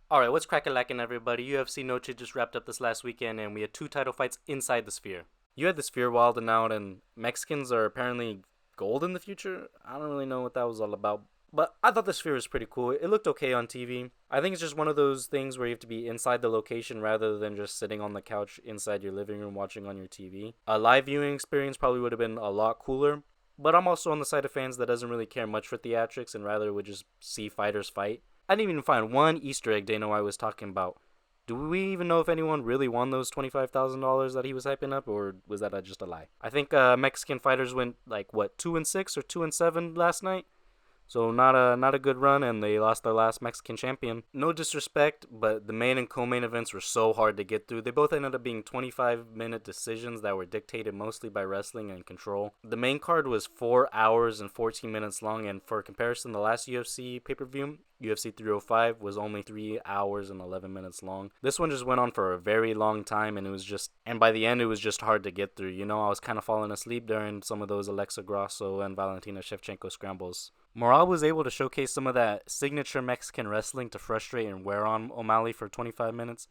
Alright, what's crackin' everybody? UFC Noche just wrapped up this last weekend, and we had two title fights inside the Sphere. You had the Sphere wilding out, and Mexicans are apparently gold in the future? I don't really know what that was all about. But I thought the Sphere was pretty cool. It looked okay on TV. I think it's just one of those things where you have to be inside the location rather than just sitting on the couch inside your living room watching on your TV. A live viewing experience probably would have been a lot cooler. But I'm also on the side of fans that doesn't really care much for theatrics and rather would just see fighters fight. I didn't even find one Easter egg Dana White was talking about. Do we even know if anyone really won those $25,000 that he was hyping up, or was that just a lie? I think Mexican fighters went like what 2-6 or 2-7 last night. So not a good run, and they lost their last Mexican champion. No disrespect, but the main and co-main events were so hard to get through. They both ended up being 25-minute decisions that were dictated mostly by wrestling and control. The main card was 4 hours and 14 minutes long, and for comparison, the last UFC pay-per-view, UFC 305, was only 3 hours and 11 minutes long. This one just went on for a very long time, and by the end, it was just hard to get through. You know, I was kind of falling asleep during some of those Alexa Grasso and Valentina Shevchenko scrambles. Morale was able to showcase some of that signature Mexican wrestling to frustrate and wear on O'Malley for 25 minutes.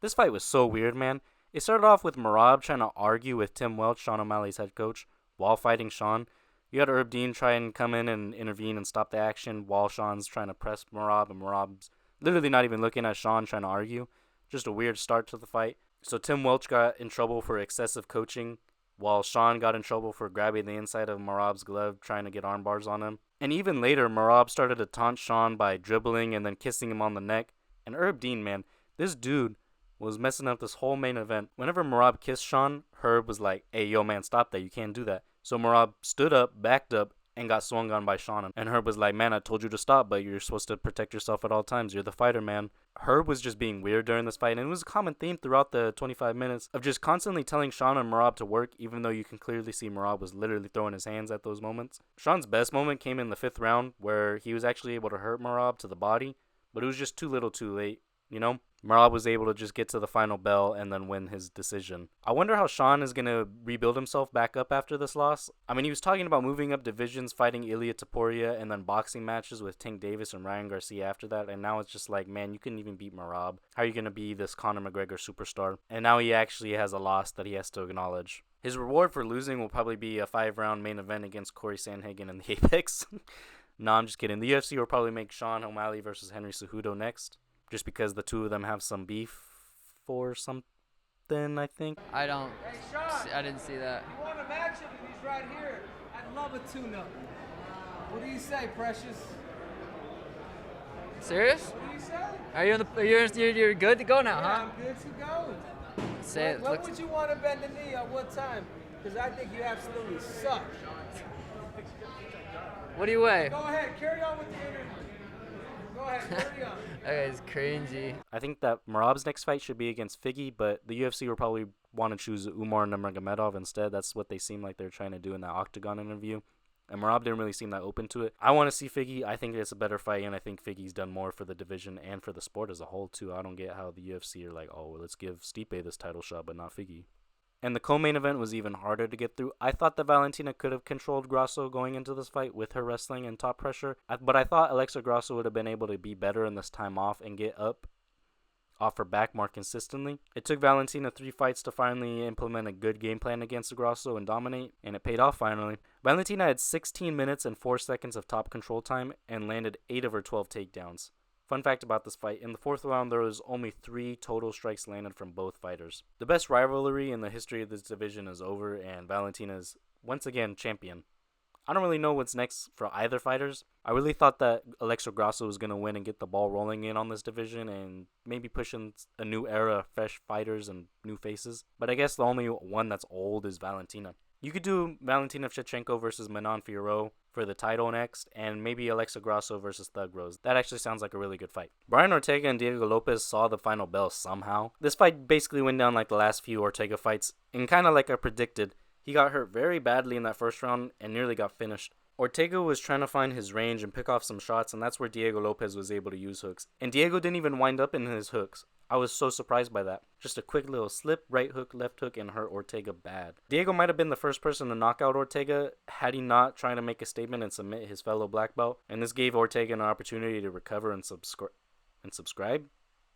This fight was so weird, man. It started off with Merab trying to argue with Tim Welch, Sean O'Malley's head coach, while fighting Sean. You had Herb Dean try and come in and intervene and stop the action while Sean's trying to press Merab, and Merab's literally not even looking at Sean trying to argue. Just a weird start to the fight. So Tim Welch got in trouble for excessive coaching, while Sean got in trouble for grabbing the inside of Merab's glove trying to get arm bars on him. And even later, Merab started to taunt Sean by dribbling and then kissing him on the neck. And Herb Dean, man, this dude was messing up this whole main event. Whenever Merab kissed Sean, Herb was like, "Hey, yo, man, stop that. You can't do that." So Merab stood up, backed up, and got swung on by Sean. And Herb was like, "Man, I told you to stop, but you're supposed to protect yourself at all times. You're the fighter, man." Herb was just being weird during this fight, and it was a common theme throughout the 25 minutes of just constantly telling Sean and Merab to work, even though you can clearly see Merab was literally throwing his hands at those moments. Sean's best moment came in the 5th round, where he was actually able to hurt Merab to the body, but it was just too little too late, you know? Merab was able to just get to the final bell and then win his decision. I wonder how Sean is going to rebuild himself back up after this loss. I mean, he was talking about moving up divisions, fighting Ilia Topuria, and then boxing matches with Tank Davis and Ryan Garcia after that. And now it's just like, man, you couldn't even beat Merab. How are you going to be this Conor McGregor superstar? And now he actually has a loss that he has to acknowledge. His reward for losing will probably be a 5-round main event against Corey Sandhagen in the Apex. No, I'm just kidding. The UFC will probably make Sean O'Malley versus Henry Cejudo next, just because the two of them have some beef or something, I think. I don't. Hey, Sean, I didn't see that. you want a matchup? He's right here. I'd love a tune-up. What do you say, Precious? Serious? What do you say? Are you you're good to go now, Yeah, huh? I'm good to go. Say it. When would you want to bend the knee at what time? Because I think you absolutely suck. What do you weigh? Go ahead, carry on with the interview. Go ahead, carry on. That guy's cringy. I think that Merab's next fight should be against Figgy, but the UFC will probably want to choose Umar Nurmagomedov instead. That's what they seem like they're trying to do in that Octagon interview. And Merab didn't really seem that open to it. I want to see Figgy. I think it's a better fight, and I think Figgy's done more for the division and for the sport as a whole, too. I don't get how the UFC are like, oh, well, let's give Stipe this title shot, but not Figgy. And the co-main event was even harder to get through. I thought that Valentina could have controlled Grasso going into this fight with her wrestling and top pressure, but I thought Alexa Grasso would have been able to be better in this time off and get up off her back more consistently. It took Valentina 3 fights to finally implement a good game plan against Grasso and dominate, and it paid off finally. Valentina had 16 minutes and 4 seconds of top control time and landed 8 of her 12 takedowns. Fun fact about this fight, in the 4th round there was only 3 total strikes landed from both fighters. The best rivalry in the history of this division is over, and Valentina is once again champion. I don't really know what's next for either fighters. I really thought that Alexa Grasso was going to win and get the ball rolling in on this division and maybe push in a new era of fresh fighters and new faces. But I guess the only one that's old is Valentina. You could do Valentina Shevchenko versus Manon Fiorot for the title next, and maybe Alexa Grasso versus Thug Rose. That actually sounds like a really good fight. Brian Ortega and Diego Lopez saw the final bell somehow. This fight basically went down like the last few Ortega fights, and kind of like I predicted, he got hurt very badly in that first round and nearly got finished. Ortega was trying to find his range and pick off some shots, and that's where Diego Lopez was able to use hooks. And Diego didn't even wind up in his hooks. I was so surprised by that. Just a quick little slip, right hook, left hook, and hurt Ortega bad. Diego might have been the first person to knock out Ortega had he not tried to make a statement and submit his fellow black belt. And this gave Ortega an opportunity to recover and subscribe.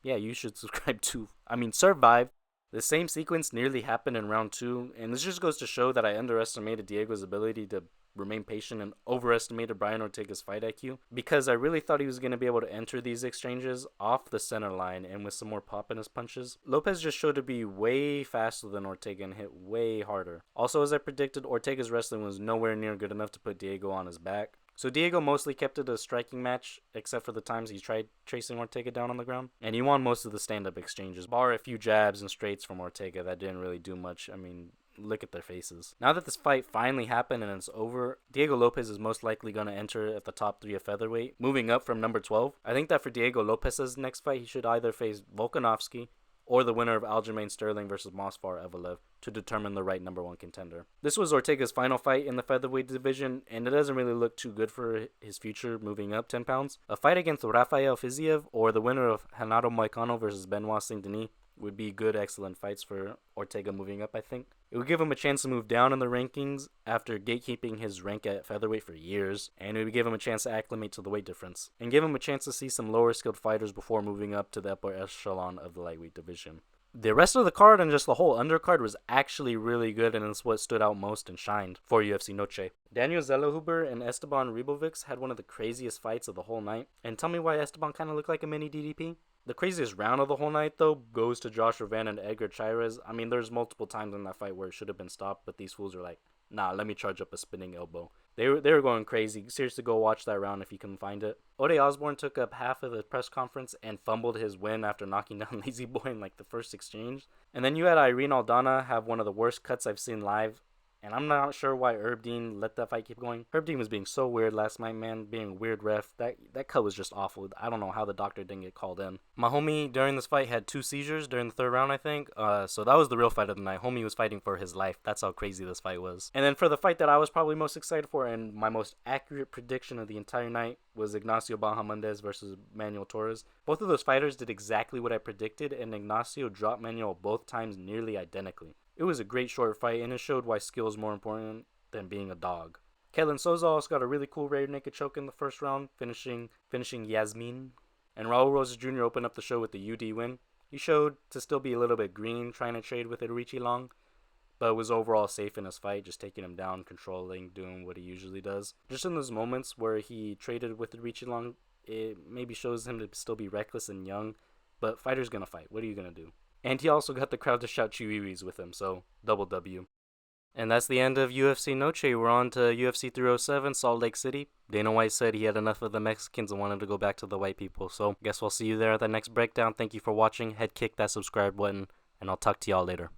yeah, you should subscribe to. Survive. The same sequence nearly happened in round 2, and this just goes to show that I underestimated Diego's ability to remain patient and overestimated Brian Ortega's fight IQ, because I really thought he was going to be able to enter these exchanges off the center line and with some more pop in his punches. Lopez just showed to be way faster than Ortega and hit way harder. Also, as I predicted, Ortega's wrestling was nowhere near good enough to put Diego on his back. So Diego mostly kept it a striking match, except for the times he tried chasing Ortega down on the ground. And he won most of the stand-up exchanges, bar a few jabs and straights from Ortega that didn't really do much. Look at their faces. Now that this fight finally happened and it's over, Diego Lopez is most likely going to enter at the top 3 of featherweight, moving up from number 12. I think that for Diego Lopez's next fight, he should either face Volkanovski or the winner of Aljamain Sterling versus Movsar Evloev to determine the right number 1 contender. This was Ortega's final fight in the featherweight division, and it doesn't really look too good for his future moving up 10 pounds. A fight against Rafael Fiziev or the winner of Renato Moicano versus Benoit Saint-Denis would be good, excellent fights for Ortega moving up, I think. It would give him a chance to move down in the rankings after gatekeeping his rank at featherweight for years, and it would give him a chance to acclimate to the weight difference, and give him a chance to see some lower skilled fighters before moving up to the upper echelon of the lightweight division. The rest of the card and just the whole undercard was actually really good, and it's what stood out most and shined for UFC Noche. Daniel Zellhuber and Esteban Ribovics had one of the craziest fights of the whole night, and tell me why Esteban kind of looked like a mini DDP? The craziest round of the whole night, though, goes to Joshua Van and Edgar Chairez. There's multiple times in that fight where it should have been stopped, but these fools are like, nah, let me charge up a spinning elbow. They were going crazy. Seriously, go watch that round if you can find it. Ode Osborne took up half of the press conference and fumbled his win after knocking down Lazy Boy in the first exchange. And then you had Irene Aldana have one of the worst cuts I've seen live. And I'm not sure why Herb Dean let that fight keep going. Herb Dean was being so weird last night, man. Being a weird ref. That cut was just awful. I don't know how the doctor didn't get called in. My homie during this fight had 2 seizures during the 3rd round, I think. So that was the real fight of the night. Homie was fighting for his life. That's how crazy this fight was. And then for the fight that I was probably most excited for and my most accurate prediction of the entire night was Ignacio Bahamondes versus Manuel Torres. Both of those fighters did exactly what I predicted, and Ignacio dropped Manuel both times nearly identically. It was a great short fight, and it showed why skill is more important than being a dog. Kellen Souza also got a really cool rear naked choke in the first round, finishing Yasmin. And Raul Rosas Jr. opened up the show with the UD win. He showed to still be a little bit green, trying to trade with Richie Long, but was overall safe in his fight, just taking him down, controlling, doing what he usually does. Just in those moments where he traded with Richie Long, it maybe shows him to still be reckless and young, but fighter's gonna fight. What are you gonna do? And he also got the crowd to shout chiwiws with him, so double W. And that's the end of UFC Noche. We're on to UFC 307, Salt Lake City. Dana White said he had enough of the Mexicans and wanted to go back to the white people. So guess we'll see you there at the next breakdown. Thank you for watching. Head kick that subscribe button, and I'll talk to y'all later.